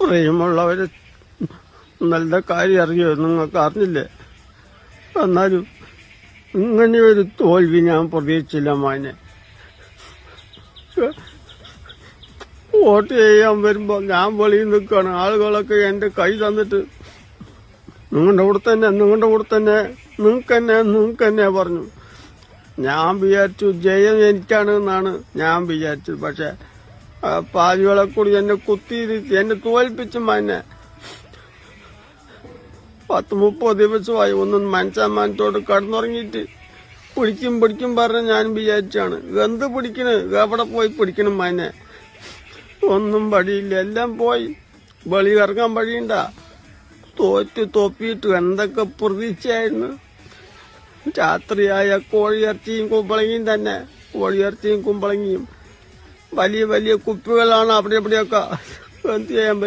പ്രിയമുള്ളവര് നല്ല കാര്യം അറിയോ, നിങ്ങൾക്ക് അറിഞ്ഞില്ലേ? എന്നാലും ഇങ്ങനെയൊരു തോൽവി ഞാൻ പ്രതീക്ഷിച്ചില്ല മോനെ. വോട്ട് ചെയ്യാൻ വരുമ്പോ ഞാൻ വെളിയിൽ നിൽക്കുകയാണ്. ആളുകളൊക്കെ എന്റെ കൈ തന്നിട്ട് നിങ്ങളുടെ കൂടെ തന്നെ നിങ്ങൾക്ക് തന്നെ പറഞ്ഞു. ഞാൻ വിചാരിച്ചു ജയം എനിക്കാണ് എന്നാണ് ഞാൻ വിചാരിച്ചത്. പക്ഷെ പാലുകളെ കൂടി എന്നെ കുത്തിയിരുത്തി എന്നെ തോൽപ്പിച്ചു മോനെ. 10-30 ദിവസമായി ഒന്നും മനസ്സാമാനത്തോട് കടന്നുറങ്ങിയിട്ട് പിടിക്കും പറഞ്ഞ് ഞാൻ വിചാരിച്ചാണ്. എന്ത് പിടിക്കണ്, എവിടെ പോയി പിടിക്കണം മോനെ? ഒന്നും വഴിയില്ല, എല്ലാം പോയി. വെളി ഇറങ്ങാൻ വഴിയുണ്ട. തോപ്പിയിട്ട് എന്തൊക്കെ പ്രതീക്ഷയായിരുന്നു. രാത്രിയായ കോഴിയിറച്ചിയും കുമ്പളങ്ങിയും തന്നെ. കോഴിയിറച്ചിയും കുമ്പളങ്ങിയും വലിയ വലിയ കുപ്പികളാണ് അവിടെ ഇവിടെയൊക്കെ. എന്ത് ചെയ്യാൻ പറ്റും?